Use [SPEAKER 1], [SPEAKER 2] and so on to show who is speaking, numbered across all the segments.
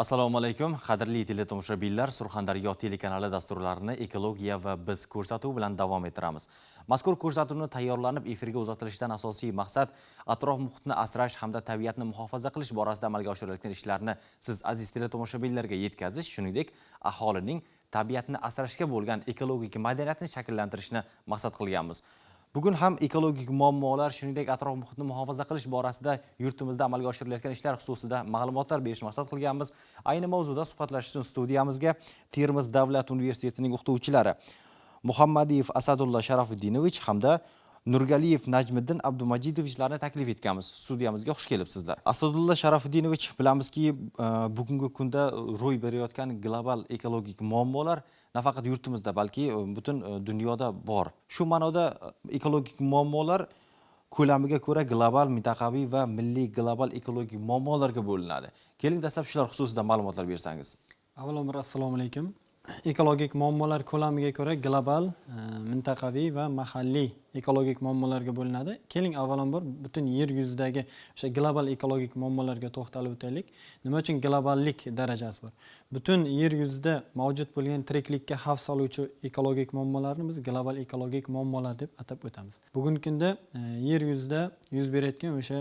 [SPEAKER 1] Assalomu alaykum, qadrli teletomoshabinlar. Surxondaryo telekanali dasturlarini ekologiya va biz ko'rsatuvi bilan davom ettiramiz. Mazkur ko'rsatuvni tayyorlanib efirga uzatilishidan asosiy maqsad atrof muhitni asrash hamda tabiatni muhofaza qilish borasida amalga oshirilayotgan ishlarni siz aziz teletomoshabinlarga yetkazish, shuningdek aholining tabiatni asrashga bo'lgan ekologik madaniyatni shakllantirishni maqsad qilganmiz. Bugun ham ekologik muammolar, shuningdek atrof muhitni muhofaza qilish borasida yurtimizda amalga oshirilayotgan ishlar xususida ma'lumotlar berish maqsad qilganmiz. Ayni mavzuda suhbatlashish uchun studiyamizga Termiz davlat universitetining o'qituvchilari Muhammadiyev Asadulla Sharafuddinovich hamda Nurgaliyev Najmiddin Abdumajidovichlarini taklif etganmiz. Studiyamizga xush kelibsizlar. Asadulla Sharafuddinovich, bilamizki, bugungi kunda ro'y berayotgan global ekologik muammolar nafaqat yurtimizda, balki butun dunyoda bor. Shu ma'noda ekologik muammolar ko'lamiga ko'ra global, mintaqaviy va milliy global ekologik muammolarga bo'linadi. Keling, dastlab shular xususida ma'lumotlar bersangiz.
[SPEAKER 2] Avvalambor assalomu alaykum. Ekologik muammolar ko'lamiga ko'ra global, mintaqaviy va mahalliy ekologik muammolarga bo'linadi. Keling, avvalambor butun yer yuzidagi o'sha global ekologik muammolarga to'xtalib o'taylik. Nima uchun globallik darajasi bor? Butun yer yuzida mavjud bo'lgan tiriklikka xavf soluvchi ekologik muammolarni biz global ekologik muammolar deb atab o'tamiz. Bugungi kunda yer yuzida yuz berayotgan o'sha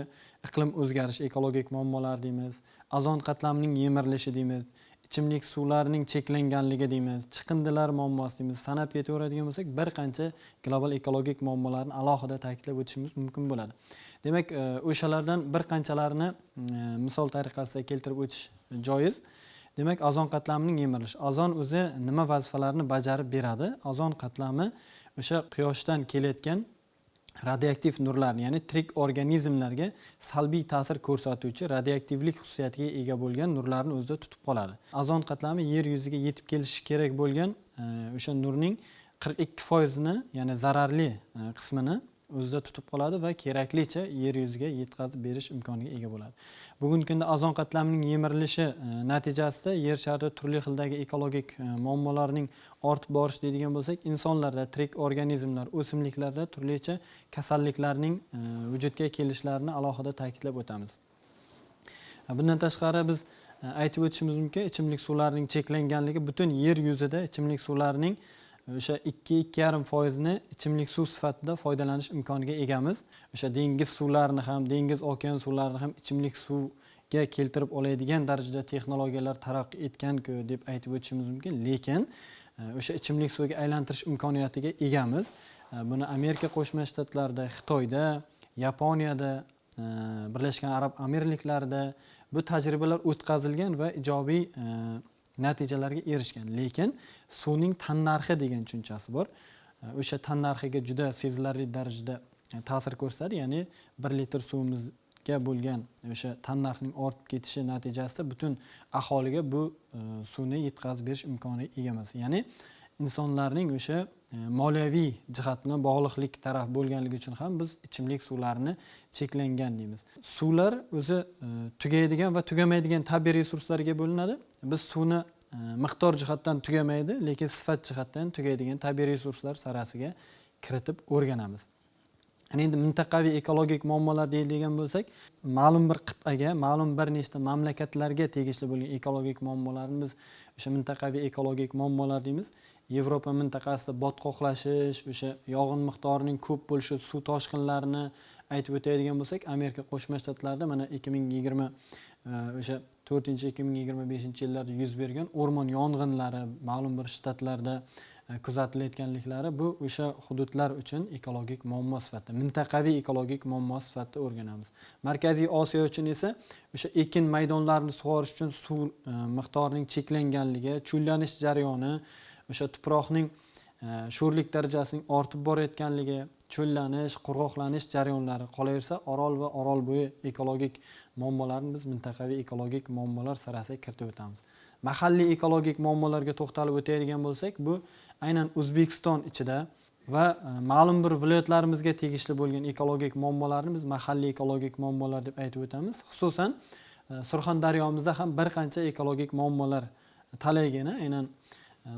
[SPEAKER 2] iqlim o'zgarishi ekologik muammolar deymiz, ozon qatlamining yemirilishi deymiz, ichimlik suvlarining cheklanganligi deymiz, chiqindilar muammosi deymiz. Sanab ketaveradigan bo'lsak, bir qancha global ekologik muammolarni alohida ta'kidlab o'tishimiz mumkin bo'ladi. Demak, o'shalardan bir qanchalarini misol tariqasida keltirib o'tish joiz. Demak, ozon qatlamining yemirilishi. Ozon o'zi nima vazifalarni bajarib beradi? Ozon qatlami o'sha quyoshdan kelayotgan radioaktiv nurlarni, ya'ni tirik organizmlarga salbiy ta'sir ko'rsatuvchi radioaktivlik xususiyatiga ega bo'lgan nurlarni o'zida tutib qoladi. Ozon qatlami yer yuziga yetib kelishi kerak bo'lgan o'sha nurning 42%ni, ya'ni zararli qismini o'zida tutib qoladi va keraklicha yer yuziga yetkazib berish imkoniga ega bo'ladi. Bugungi kunda ozon qatlamining yemirilishi natijasida yer sharida turli xildagi ekologik muammolarning ortib borishi deydigan bo'lsak, insonlarda, tirik organizmlar, o'simliklarda turlicha kasalliklarning vujudga kelishlarini alohida ta'kidlab o'tamiz. Bundan tashqari biz aytib o'tishimiz mumkin, ichimlik suvlarining cheklanganligi, butun yer yuzida ichimlik suvlarining o'sha 2-2,5% ni ichimlik suv sifatida foydalanish imkoniga egamiz. O'sha dengiz suvlarini ham, dengiz okean suvlarini ham ichimlik suvga keltirib oladigan darajada texnologiyalar taraqqiy etgan-ku deb aytib o'tishimiz mumkin, lekin o'sha ichimlik suviga aylantirish imkoniyatiga egamiz. Buni Amerika Qo'shma Shtatlarida, Xitoyda, Yaponiyada, Birlashgan Arab Amirliklarida bu tajribalar o'tkazilgan va ijobiy natijalarga erishgan. Lekin suvning tannarxi degan tushunchasi bor. O'sha tannarxiga juda sezilarli darajada ta'sir ko'rsatadi. Ya'ni 1 litr suvimizga bo'lgan o'sha tannarxning ortib ketishi natijasida butun aholiga bu suvni yetkazib berish imkoniga ega emas. Ya'ni insonlarning o'sha moliyaviy jihat bilan bog'liqlik taraf bo'lganligi uchun ham biz ichimlik suvlarini cheklangan deymiz. Suvlar o'zi tugaydigan va tugamaydigan tabiiy resurslarga bo'linadi. Biz suvni miqdor jihatdan tugamaydi, lekin sifat jihatdan tugaydigan tabiiy resurslar sarasiga kiritib o'rganamiz. Endi mintaqaviy ekologik muammolar deyilgan bo'lsak, ma'lum bir qit'aga, ma'lum bir nechta mamlakatlarga tegishli bo'lgan ekologik muammolarni biz o'sha mintaqaviy ekologik muammolar deymiz. Yevropa mintaqasida botqoqlashish, o'sha yog'in miqdorining ko'p bo'lishi, suv toshqinlarini aytib o'tadigan bo'lsak, Amerika Qo'shma Shtatlarida mana 2024-2025-yillarda yuz bergan o'rmon yong'inlari ma'lum bir shtatlarda kuzatilayotganliklari bu o'sha hududlar uchun ekologik muammo sifatida, mintaqaviy ekologik muammo sifatida o'rganamiz. Markaziy Osiyo uchun esa o'sha ekin maydonlarini sug'orish uchun suv miqdorining cheklanganligi, cho'llanish jarayoni, o'sha tuproqning sho'rlik darajasining ortib borayotganligi, cho'llanish, qurg'oqlanish jarayonlari, qolaversa orol va orol bo'yi ekologik muammolarni biz mintaqaviy ekologik muammolar sarasiga kiritib o'tamiz. Mahalliy ekologik muammolarga to'xtalib o'tadigan bo'lsak, bu aynan O'zbekiston ichida va ma'lum bir viloyatlarimizga tegishli bo'lgan ekologik muammolarni biz mahalliy ekologik muammolar deb aytib o'tamiz. Xususan, Surxondaryomizda ham bir qancha ekologik muammolar talaygina, aynan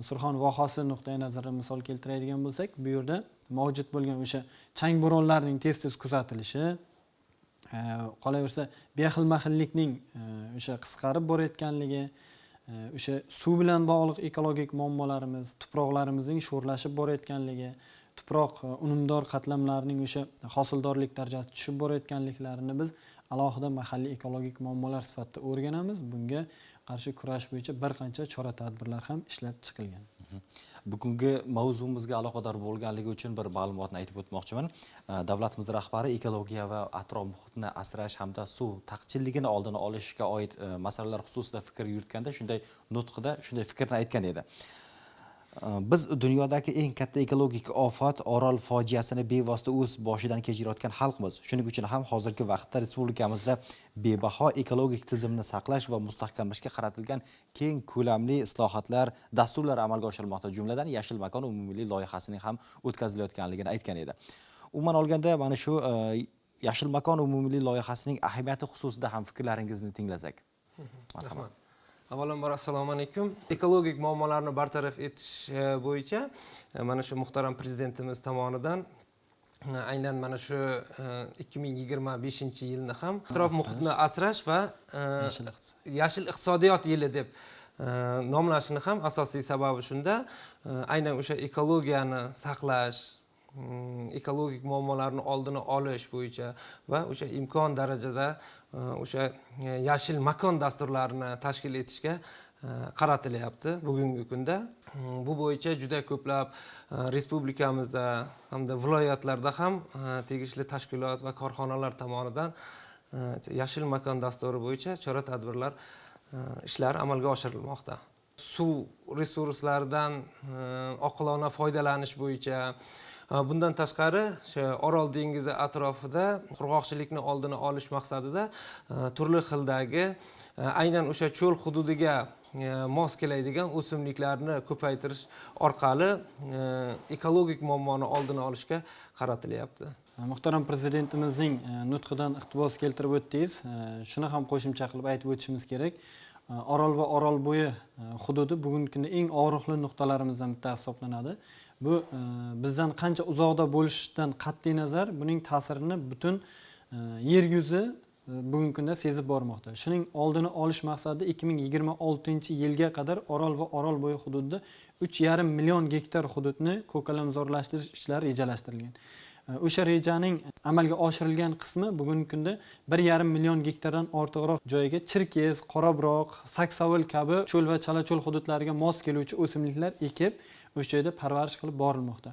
[SPEAKER 2] Surxon vohasi nuqtai nazaridan misol keltiradigan bo'lsak, bu yerda mavjud bo'lgan o'sha chang bo'ronlarning tez-tez kuzatilishi, qolaversa, bexilma-xillikning o'sha qisqarib borayotganligi, o'sha suv bilan bog'liq ekologik muammolarimiz, tuproqlarimizning sho'rlashib borayotganligi, tuproq unumdor qatlamlarining o'sha hosildorlik darajasi tushib borayotganliklarini biz alohida mahalliy ekologik muammolar sifatida o'rganamiz. Bunga qarshi kurash bo'yicha bir qancha chora-tadbirlar ham ishlab chiqilgan.
[SPEAKER 1] Bugungi mavzumizga aloqador bo'lganligi uchun bir ma'lumotni aytib o'tmoqchiman. Davlatimiz rahbari ekologiya va atrof muhitni asrash hamda suv taqchilligini oldini olishga oid masalalar xususida fikr yuritganda shunday nutqida shunday fikrni aytgan edi. Biz dunyodagi eng katta ekologik ofat Orol fojiasini bevosita o'z boshidan kechirayotgan xalqmiz. Shuning uchun ham hozirgi vaqtda respublikamizda bebaho ekologik tizimni saqlash va mustahkamlashga qaratilgan keng ko'lamli islohotlar, dasturlar amalga oshirilmoqda. Jumladan Yashil makon umummilliy loyihasining ham o'tkazilayotganligini aytgan edi. Umuman olganda mana shu Yashil makon umummilliy loyihasining ahamiyati xususida ham fikrlaringizni tinglasak.
[SPEAKER 3] Rahmat. Avvalambor assalomu alaykum. Ekologik muammolarni bartaraf etish bo'yicha mana shu muhtaram prezidentimiz tomonidan aynan mana shu 2025-yilni ham atrof muhitni asrash va yashil iqtisodiyot yili deb nomlashini ham asosiy sababi shunda. Aynan o'sha ekologiyani saqlash, ekologik muammolarni oldini olish bo'yicha va o'sha imkon darajada o'sha yashil makon dasturlarini tashkil etishga qaratilyapti bugungi kunda. Bu bo'yicha juda ko'plab respublikamizda hamda viloyatlarda ham tegishli tashkilot va korxonalar tomonidan yashil makon dasturi bo'yicha chora-tadbirlar ishlar amalga oshirilmoqda. Suv resurslaridan oqilona foydalanish bo'yicha, bundan tashqari Orol dengizi atrofida qurg'oqchilikni oldini olish maqsadida turli xildagi aynan o'sha cho'l hududiga mos keladigan o'simliklarni ko'paytirish orqali ekologik muammoni oldini olishga qaratilyapti.
[SPEAKER 2] Muhtaram prezidentimizning nutqidan iqtibos keltirib o'tdingiz. Shuni ham qo'shimcha qilib aytib o'tishimiz kerak. Orol va Orol bo'yi hududi bugungi kunda eng og'riqli nuqtalarimizdan bittasi hisoblanadi. Bu bizdan qancha uzoqda bo'lishidan qat'iy nazar buning ta'sirini butun yer yuzi bugungi kunda sezib bormoqda. Shuning oldini olish maqsadida 2026-yilga qadar Orol va Orol bo'yi hududida 3,5 million gektar hududni ko'kalamzorlashtirish ishlari rejalashtirilgan. O'sha rejaning amalga oshirilgan qismi bugungi kunda 1,5 million gektardan ortiqroq joyga chirkez, qorabroq, saksavul kabi cho'l va chala-cho'l hududlariga mos keluvchi o'simliklar ekib, o'sha joyda parvarish qilib borilmoqda.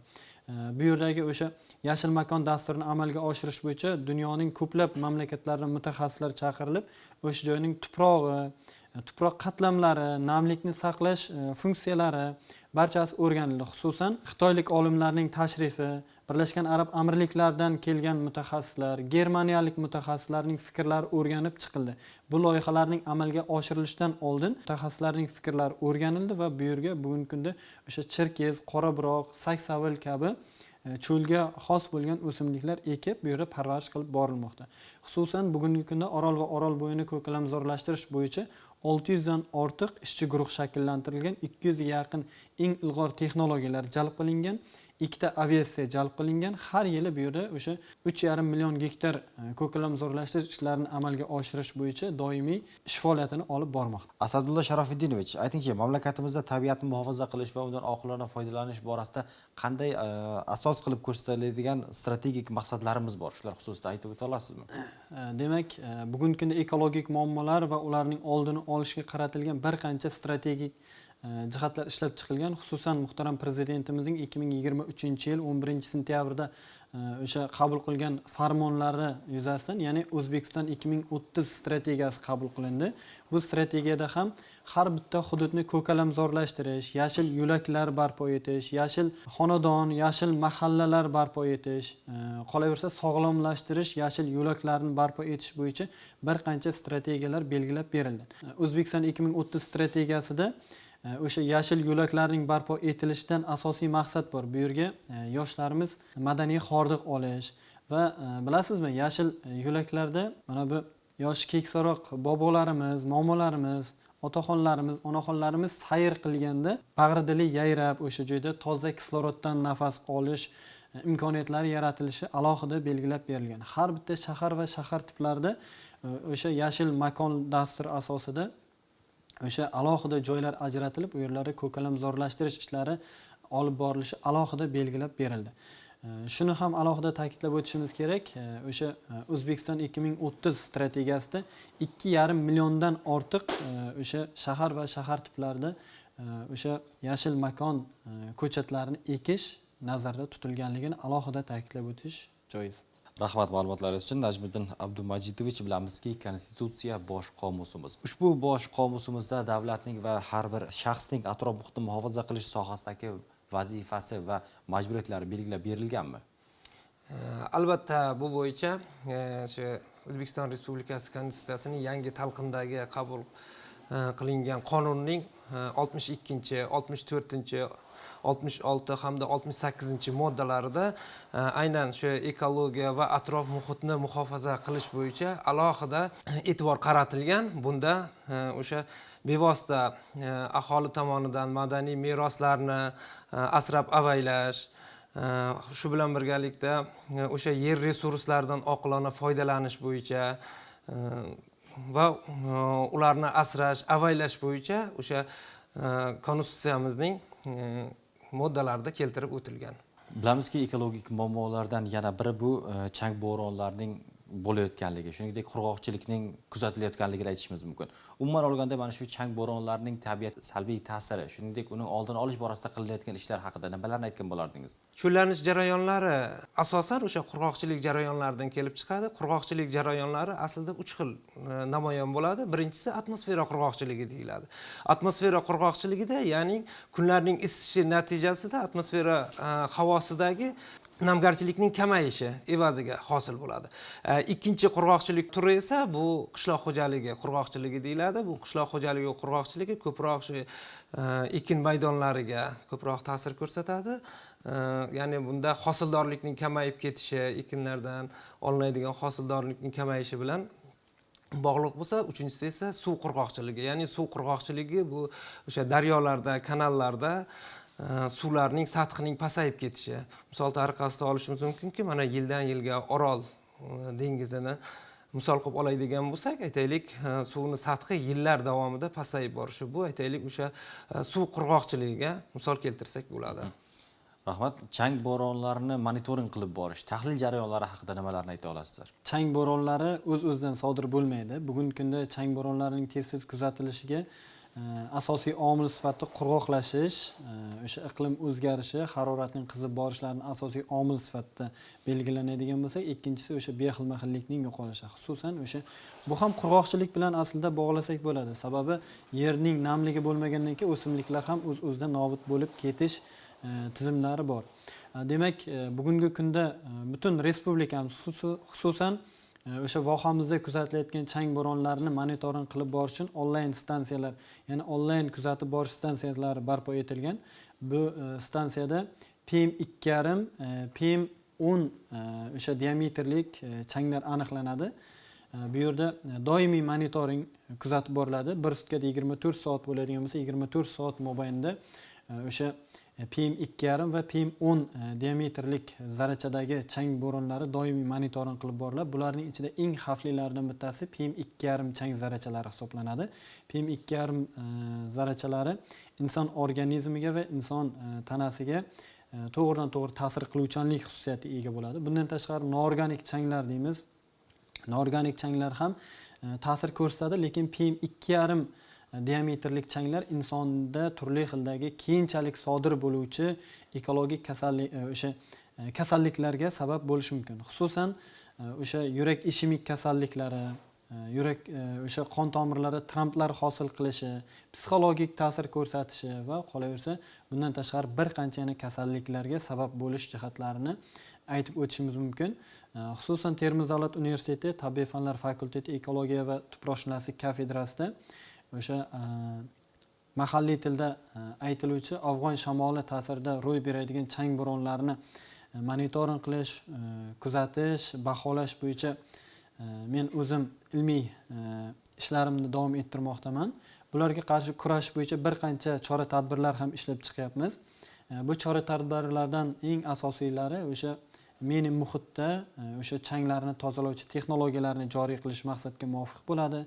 [SPEAKER 2] Bu yerdagi o'sha yashil makon dasturini amalga oshirish bo'yicha dunyoning ko'plab mamlakatlaridan mutaxassislar chaqirilib, o'sha joyning tuprog'i, tuproq qatlamlari, namlikni saqlash funksiyalari barchasi o'rganildi. Xususan, xitoylik olimlarning tashrifi, Birlashgan Arab Amirliklaridan kelgan mutaxassislar, germaniyalik mutaxassislarning fikrlari o'rganib chiqildi. Bu loyihalarning amalga oshirilishidan oldin mutaxassislarning fikrlari o'rganildi va bu yerga bugungi kunda o'sha chirkez, qorabroq, saksavul kabi cho'lga xos bo'lgan o'simliklar ekib, bu yerda parvarish qilib borilmoqda. Xususan, bugungi kunda Orol va Orol bo'yini ko'kalamzorlashtirish bo'yicha 600 dan ortiq ishchi guruh shakllantirilgan, 200 ga yaqin eng ilg'or texnologiyalar jalb qilingan, 2 aviatsiya jalb qilingan. Har yili bu yerda o'sha 3,5 million gektar ko'kalamzorlashtirish ishlarini amalga oshirish bo'yicha doimiy ish faoliyatini olib bormoqda.
[SPEAKER 1] Asadulla Sharofiddinovich, aytingchi, mamlakatimizda tabiatni muhofaza qilish va undan oqilona foydalanish borasida qanday asos qilib ko'rsatiladigan strategik maqsadlarimiz bor? Shular xususida aytib o'ta olasizmi?
[SPEAKER 2] Demak, bugungi kunda ekologik muammolar va ularning oldini olishga qaratilgan bir qancha strategik jihatlar ishlab chiqilgan. Xususan, muhtaram prezidentimizning 2023-yil 11-sentyabrda o'sha qabul qilgan farmonlari yuzasidan, ya'ni O'zbekiston 2030 strategiyasi qabul qilindi. Bu strategiyada ham har bitta hududni ko'kalamzorlashtirish, yashil yo'laklar barpo etish, yashil xonadon, yashil mahallalar barpo etish, qolaversa sog'lomlashtirish, yashil yo'laklarni barpo etish bo'yicha bir qancha strategiyalar belgilab berildi. O'zbekiston 2030 strategiyasida o'sha yashil yo'laklarning barpo etilishidan asosiy maqsad bor. Bu yerga yoshlarimiz madaniy hordiq olish va bilasizmi, yashil yo'laklarda mana bu yosh keksaroq bobolarimiz, momolarimiz, otaxonlarimiz, onaxonlarimiz sayr qilganda bag'ridili yayrab, o'sha joyda toza kisloroddan nafas olish imkoniyatlari yaratilishi alohida belgilab berilgan. Har bitta shahar va shahar tiplarida o'sha yashil makon dasturi asosida o'sha alohida joylar ajratilib, u yerlarda ko'kalamzorlashtirish ishlari olib borilishi alohida belgilab berildi. Shuni ham alohida ta'kidlab o'tishimiz kerak. O'sha O'zbekiston 2030 strategiyasida 2,5 milliondan ortiq o'sha shahar va shahar tiplarida o'sha yashil makon ko'chatlarini ekish nazarda tutilganligini alohida ta'kidlab o'tish joiz.
[SPEAKER 1] Rahmat ma'lumotlaringiz uchun. Najmiddin Abdumajidovich, bilamizki, Konstitutsiya bosh qomusimiz. Ushbu bosh qomusimizda davlatning va har bir shaxsning atrof muhitni muhofaza qilish sohasidagi vazifasi va majburiyatlari belgilab berilganmi?
[SPEAKER 3] Albatta, bu bo'yicha shu O'zbekiston Respublikasi Konstitutsiyasining yangi talqindagi qabul qilingan qonunning 62, 64, 66 hamda 68 moddalarida aynan shu ekologiya va atrof muhitni muhofaza qilish bo'yicha alohida e'tibor qaratilgan. Bunda o'sha bevosita aholi tomonidan madaniy meroslarni asrab avaylash, shu bilan birgalikda o'sha yer resurslaridan oqilona foydalanish bo'yicha va ularni asrash, avaylash bo'yicha o'sha konstitutsiyamizning moddalarida keltirib o'tilgan.
[SPEAKER 1] Bilamizki, ekologik muammolardan yana biri bu chang bo'ronlarning bo'layotganligi, shuningdek qurg'oqchilikning kuzatilayotganligini aytishimiz mumkin. Umuman olganda mana shu chang bo'ronlarning tabiat salbiy ta'siri, shuningdek uning oldini olish borasida qilinayotgan ishlar haqida nimalarni aytgan bo'lardingiz?
[SPEAKER 3] Cho'llanish jarayonlari asosan o'sha qurg'oqchilik jarayonlaridan kelib chiqadi. Qurg'oqchilik jarayonlari aslida 3 xil namoyon bo'ladi. Birinchisi atmosfera qurg'oqchiligi deyiladi. Atmosfera qurg'oqchiligida, ya'ni kunlarning isishi natijasida atmosfera havosidagi namgarchilikning kamayishi evaziga hosil bo'ladi. Ikkinchi qurg'oqchilik turi esa bu qishloq xo'jaligi qurg'oqchiligi deyiladi. Bu qishloq xo'jaligi qurg'oqchiligi ko'proq shu ekin maydonlariga ko'proq ta'sir ko'rsatadi. Ya'ni bunda hosildorlikning kamayib ketishi, ekinlardan olinadigan hosildorlikning kamayishi bilan bog'liq bo'lsa, uchinchisi esa suv qurg'oqchiligi. Ya'ni suv qurg'oqchiligi bu o'sha daryolarda, kanallarda suvlarning sathining pasayib ketishi. Misol tariqasida olishimiz mumkinki, mana yildan yilga Orol dengizini misol qilib oladigan bo'lsak, aytaylik, suvning sathi yillar davomida pasayib borishi. Bu aytaylik o'sha suv qurg'oqchiligiga misol keltirsak bo'ladi.
[SPEAKER 1] Rahmat, chang bo'ronlarini monitoring qilib borish, tahlil jarayonlari haqida nimalarni ayta olasizlar?
[SPEAKER 2] Chang bo'ronlari o'z-o'zidan sodir bo'lmaydi. Bugungi kunda chang bo'ronlarining tez-tez kuzatilishiga asosiy omil sifatida qurg'oqlashish, o'sha iqlim o'zgarishi, haroratning qizib borishlarini asosiy omil sifatida belgilanadigan bo'lsa, ikkinchisi o'sha bexilma-xillikning yo'qolishi. Xususan o'sha bu ham qurg'oqchilik bilan aslida bog'lasak bo'ladi. Sababi yerning namligi bo'lmagandan keyin o'simliklar ham o'z-o'zidan nobud bo'lib ketish tizimlari bor. Demak, bugungi kunda butun respublikamiz, xususan o'sha vohamizda kuzatilayotgan chang bo'ronlarini monitoring qilib borish uchun onlayn stansiyalar, ya'ni onlayn kuzatib borish stansiyalari barpo etilgan. Bu stansiyada PM2,5, PM10 o'sha diametrlik changlar aniqlanadi. Bu yerda doimiy monitoring kuzatib boriladi. Bir sutkada 24 soat bo'ladigan bo'lsa, 24 soat mobaynida o'sha PM2,5 va PM10 diametrlik zarrachadagi chang bo'ronlari doimiy monitoring qilib boriladi. Bularning ichida eng xavflilaridan bittasi PM2,5 chang zarrachalari hisoblanadi. PM2,5 zarrachalari inson organizmiga va inson tanasiga to'g'ridan to'g'ri ta'sir qiluvchanlik xususiyatiga ega bo'ladi. Bundan tashqari noorganik changlar deymiz. Noorganik changlar ham ta'sir ko'rsatadi, lekin PM2,5 diametrlik changlar insonda turli xildagi keyinchalik sodir bo'luvchi ekologik kasalliklarga sabab bo'lishi mumkin. Xususan o'sha yurak ishemik kasalliklari, yurak o'sha qon tomirlari tramplar hosil qilishi, psixologik ta'sir ko'rsatishi va qolaversa bundan tashqari bir qancha yana kasalliklarga sabab bo'lish jihatlarini aytib o'tishimiz mumkin. Xususan Termiz davlat universiteti tabiiy fanlar fakulteti ekologiya va tuproqshunoslik kafedrasida o'sha mahalliy tilda aytiluvchi afg'on shamoli ta'sirida ro'y beradigan chang bo'ronlarini monitoring qilish, kuzatish, baholash bo'yicha men o'zim ilmiy ishlarimni davom ettirmoqdaman. Bularga qarshi kurash bo'yicha bir qancha chora-tadbirlar ham ishlab chiqyapmiz. Bu chora-tadbirlardan eng asosiylari o'sha meni muhitda o'sha changlarni tozalovchi texnologiyalarni joriy qilish maqsadga muvofiq bo'ladi.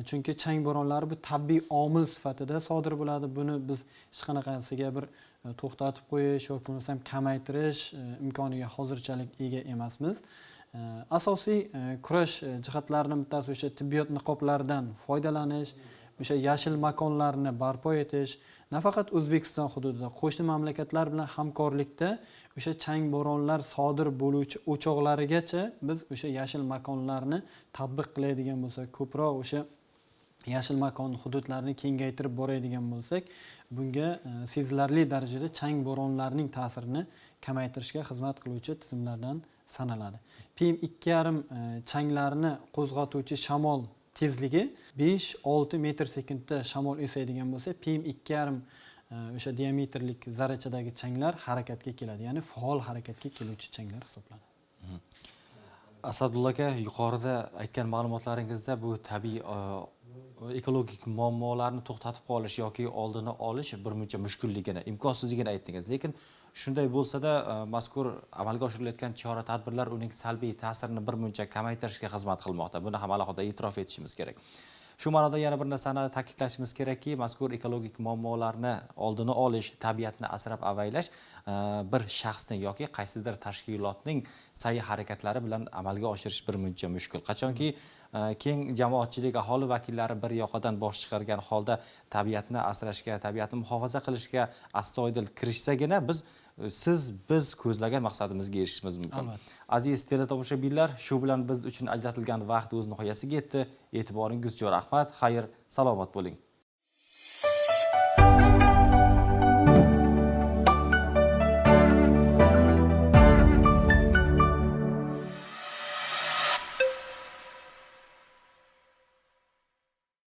[SPEAKER 2] Chunki chang bo'ronlari bu tabiiy omil sifatida sodir bo'ladi. Buni biz hech qanaqasiga bir to'xtatib qo'yish yoki bo'lmasam kamaytirish imkoniga hozirchalik ega emasmiz. Asosiy kurash jihatlarining bittasi o'sha tibbiyot niqoblaridan foydalanish, o'sha yashil makonlarni barpo etish, nafaqat O'zbekiston hududida, qo'shni mamlakatlar bilan hamkorlikda o'sha chang bo'ronlar sodir bo'luvchi o'choqlarigacha biz o'sha yashil makonlarni tatbiq qiladigan bo'lsak, ko'proq o'sha yashil makon hududlarini kengaytirib boradigan bo'lsak, bunga sezilarli darajada chang bo'ronlarining ta'sirini kamaytirishga xizmat qiluvchi tizimlardan sanaladi. PM2,5 changlarni qo'zg'atuvchi shamol tezligi 5-6 metr sekundda shamol esaydigan bo'lsa, PM2,5 o'sha diametrlik zarrachadagi changlar harakatga keladi. Ya'ni faol harakatga keluvchi changlar hisoblanadi.
[SPEAKER 1] Asadulla aka, yuqorida aytgan ma'lumotlaringizda bu tabiiy ekologik muammolarni to'xtatib qolish yoki oldini olish birmuncha mushkulligini, imkonsizligini aytdingiz. Lekin shunday bo'lsa-da, mazkur amalga oshirilayotgan chora-tadbirlar uning salbiy ta'sirini birmuncha kamaytirishga xizmat qilmoqda. Buni ham alohida e'tirof etishimiz kerak. Shu ma'noda yana bir narsani ta'kidlashimiz kerakki, mazkur ekologik muammolarni oldini olish, tabiatni asrab-avaylash bir shaxsning yoki qaysidir tashkilotning sa'y-harakatlari bilan amalga oshirish birmuncha mushkul. Qachonki keng jamoatchilik, aholi vakillari bir yoqadan bosh chiqargan holda tabiatni asrashga, tabiatni muhofaza qilishga astoydil kirishsagina biz ko'zlagan maqsadimizga erishishimiz mumkin. Aziz teletomoshabinlar, shu bilan biz uchun ajratilgan vaqt o'z nihoyasiga yetdi. E'tiboringiz uchun rahmat. Xayr, salomat bo'ling.